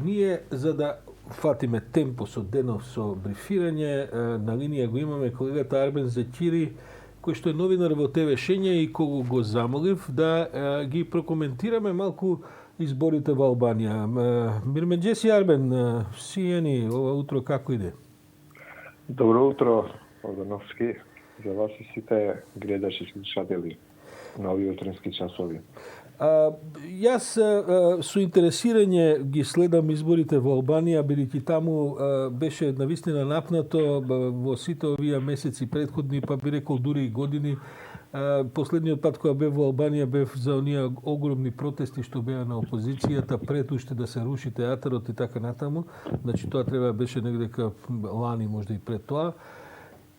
Ние, за да фатиме темпо со денов со брифирање, на линија го имаме колегата Арбен Зетири, кој што е новинар во ТВ Шења и кого го замолив да ги прокоментираме малку изборите во Албанија. Мирмеđеси Арбен, сијани, ова утро како иде? Добро утро, Ордановски, за вас и сите гледачи и слушатели на овие утренски часови. Јас со интересирање ги следам изборите во Албанија, бидејќи таму беше навистина напнато во сите овие месеци претходни, па би рекол дури и години. Последниот пат кога бев во Албанија бев за оние огромни протести што беа на опозицијата пред уште да се руши театарот и така натаму. Значи тоа треба беше негде лани, можда и пред тоа.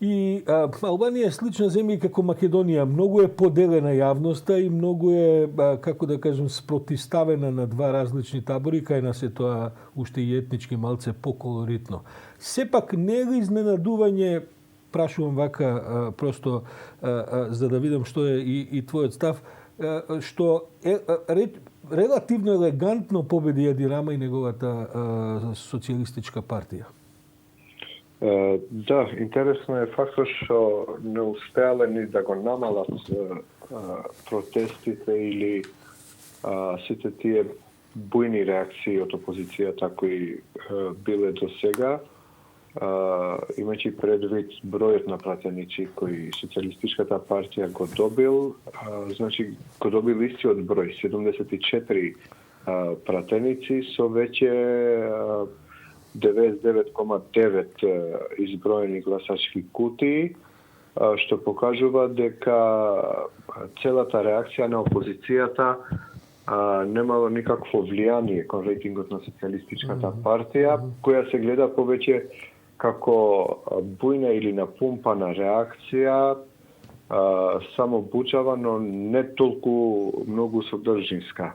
И Албанија е слична земја како Македонија. Многу е поделена јавноста и многу е, како да кажем, спротивставена на два различни табори, кај нас е тоа уште и етнички малце поколоритно. Сепак не е ли изненадување, прашувам вака просто за да видам што е и твојот став, што релативно елегантно победи Еди Рама и неговата социјалистичка партија? Да, интересно е фактот што не успеале ни да го намалат протестите или сите тие бујни реакции од опозицијата кои биле до сега, имајќи предвид бројот на пратеници кои Социјалистичката партија го добил, значи го добил истиот број, 74 пратеници со веќе 99,9 изброени гласачки кутии, што покажува дека целата реакција на опозицијата немало никакво влијание кон рейтингот на Социјалистичката партија, која се гледа повеќе како бујна или напумпана реакција, само бучава, но не толку многу содржинска.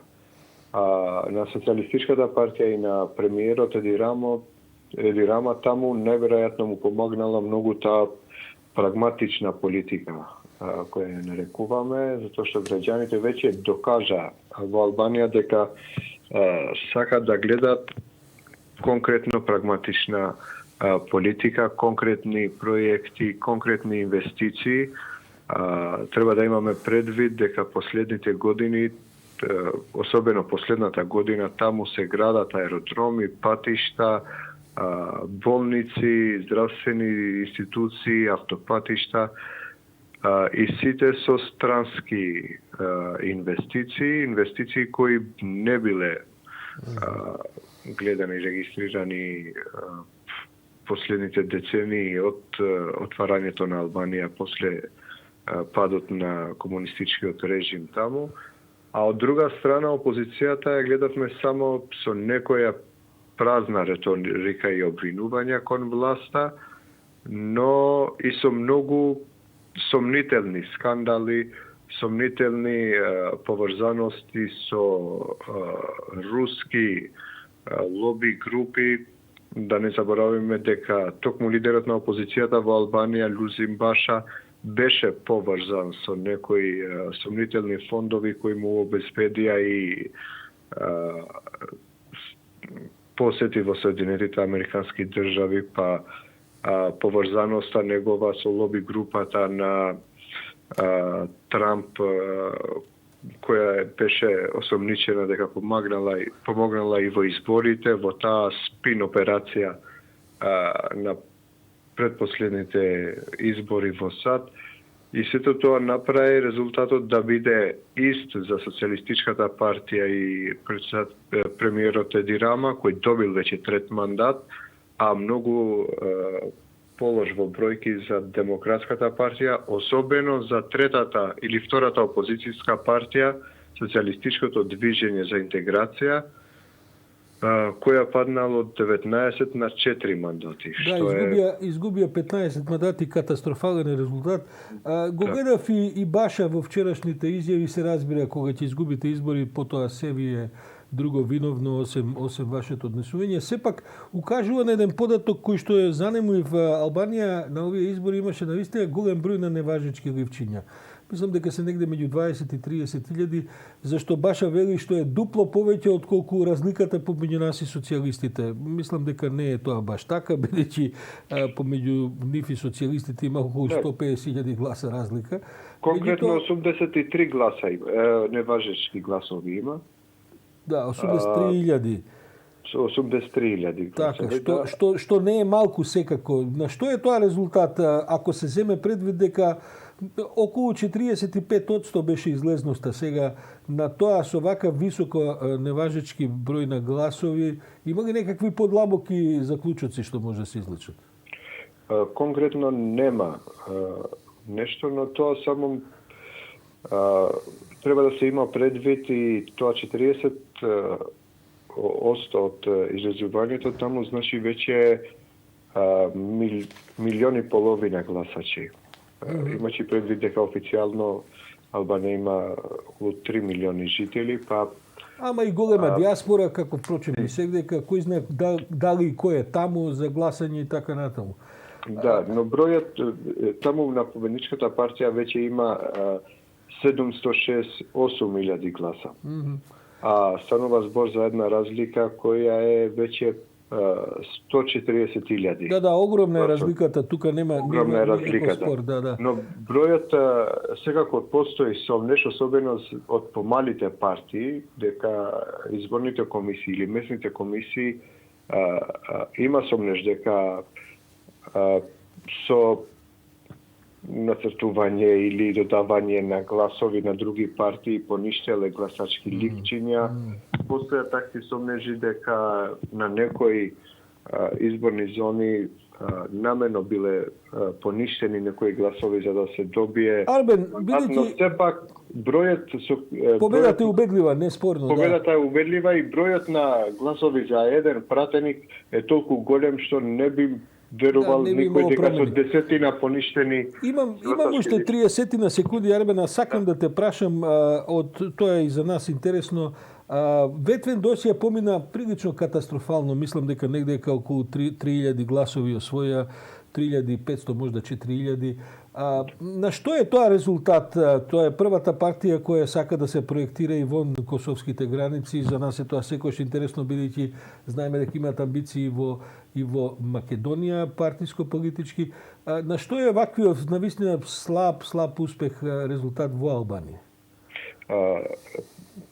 На Социјалистичката партија и на премиерот Еди Рама таму најверојатно му помогнала многу таа прагматична политика која ја нарекуваме, затоа што граѓаните веќе докажа во Албанија дека сакаат да гледат конкретно прагматична политика, конкретни проекти, конкретни инвестиции. Треба да имаме предвид дека последните години, особено последната година, таму се градат аеродроми, патишта, болници, здравствени институции, автопатишта и сите со странски инвестиции кои не биле гледани и регистрирани последните децении од отварањето на Албанија после падот на комунистичкиот режим таму. А од друга страна, опозицијата ја гледавме само со некоја празна реторика и обвинувања кон власта, но и со многу сомнителни скандали, сомнителни поврзаности со руски лоби групи. Да не заборавиме дека токму лидерот на опозицијата во Албанија, Лузим Баша, беше поврзан со некои сомнителни фондови кои му обезбедија и посети во Соединетите Американски држави, па поврзаноста негова со лоби групата на Трамп, која беше осомничена дека помогнала и во изборите, во таа спин операција на предпоследните избори во САД. И сето тоа направи резултатот да биде ист за Социјалистичката партија и премиерот Еди Рама, кој добил веќе трет мандат, а многу полош во бројки за Демократската партија, особено за третата или втората опозицијска партија, Социјалистичкото движење за интеграција, која паднала од 19 на 4 мандати. Да, изгубија 15 мандати, катастрофален резултат. Го гледав и Баша во вчерашните изјави, се разбира кога ќе изгубите избори, потоа се вие друго виновно, осем вашето однесување. Сепак, укажува на еден податок кој што е занемуив Албанија на овие избори имаше навистина голем број на неважечки ливчиња. мислам дека се негде меѓу 20 и 30 илјади, зашто Баша вели што е дупло повеќе отколку разликата помеѓу нас и социјалистите. Мислам дека не е тоа баш така, бидејќи помеѓу нив и социјалистите има околу 150.000 гласа разлика. Конкретно 83 гласа неважечки гласови има. Да, 83.000. 83.000 гласа. Така, што не е малку секако. На што е тоа резултат, ако се земе предвид дека околу 45% беше излезноста сега на тоа со вака високо неважечки број на гласови, има ли некакви подлабоки заклучоци што може да се извлечат? Конкретно нема нешто, но тоа само треба да се има предвид и тоа 40% од излезувањето таму значи веќе милиони и половина гласачи. Имачи предвид дека официјално Албанија има околу 3 милиони жители, па Ама и голема диаспора, како впрочем и сегдека, кој знае дали кој е таму за гласање и така натаму. Да, но бројот таму на победничката партија веќе има 768.000 гласа. А станува збор за една разлика која е веќе 140.000. Да, огромна е разликата, тука нема спор, да. Но бројот секако постои сомнеш, особено од помалите партии, дека изборните комисии или местните комисии има сомнеш дека со нацртување или додавање на гласови на други партии поништеле гласачки ликчиња. Постојат такви сомнежи дека на некои изборни зони намерно биле поништени некои гласови за да се добие. Арбен, но бидејќи сепак бројот победата е убедлива, неспорно. Победата е убедлива и бројот на гласови за еден пратеник е толку голем што не би верувал никој дека со десетина поништени. Имам уште 30 на секунди, Арбена, сакам да те прашам, од тоа е и за нас интересно. Ветвен Досија помина прилично катастрофално, мислам дека негде околу 3.000 гласови освоја, 3.500, можда 4.000. На што е тоа резултат? Тоа е првата партија која сака да се проектира и вон косовските граници. За нас е тоа секојаш интересно, бидејќи знаеме дека имаат амбиции и во Македонија партиско-политички. На што е ваквиот навистина слаб успех резултат во Албанија?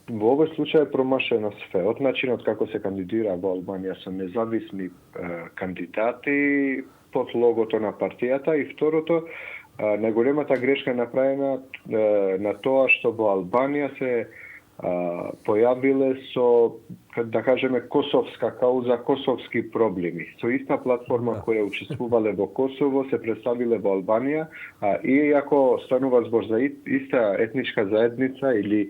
Во овој случај е промашено све. Од начинот како се кандидира во Албанија со независни кандидати под логото на партијата и второто, најголемата грешка е направена на тоа што во Албанија се појавиле со, да кажеме, косовска кауза, косовски проблеми. Со иста платформа која учествувале во Косово, се представиле во Албанија, и ако станува збор за иста етничка заедница или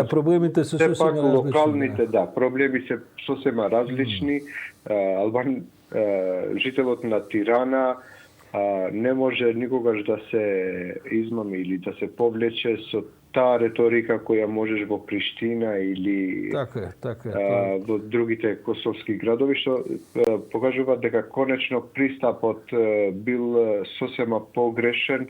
проблемите се сосема различни. Локалните, проблеми се сосема различни. Жителот на Тирана не може никогаш да се измами или да се повлече со таа реторика која можеш во Приштина или во другите косовски градови, што покажува дека конечно пристапот бил сосема погрешен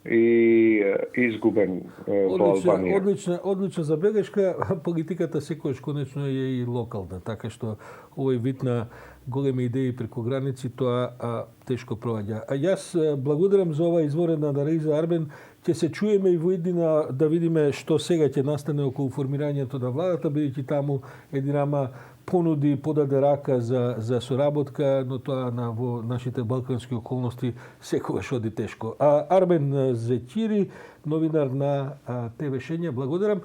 и изгубен во Албанија. Одлична забелешка. Политиката секојаш конечно е и локална, така што овој вид на големи идеи преку граници, тоа тешко проваѓа. А јас благодарам за ова изворена анализа, Арбен. Ќе се чуеме и во иднина да видиме што сега ќе настане околу формирањето на владата, бидејќи таму Единама подаде рака за соработка, но тоа во нашите балкански околности секогаш оди тешко. Арбен Зетири, новинар на ТВ Шења, благодарам.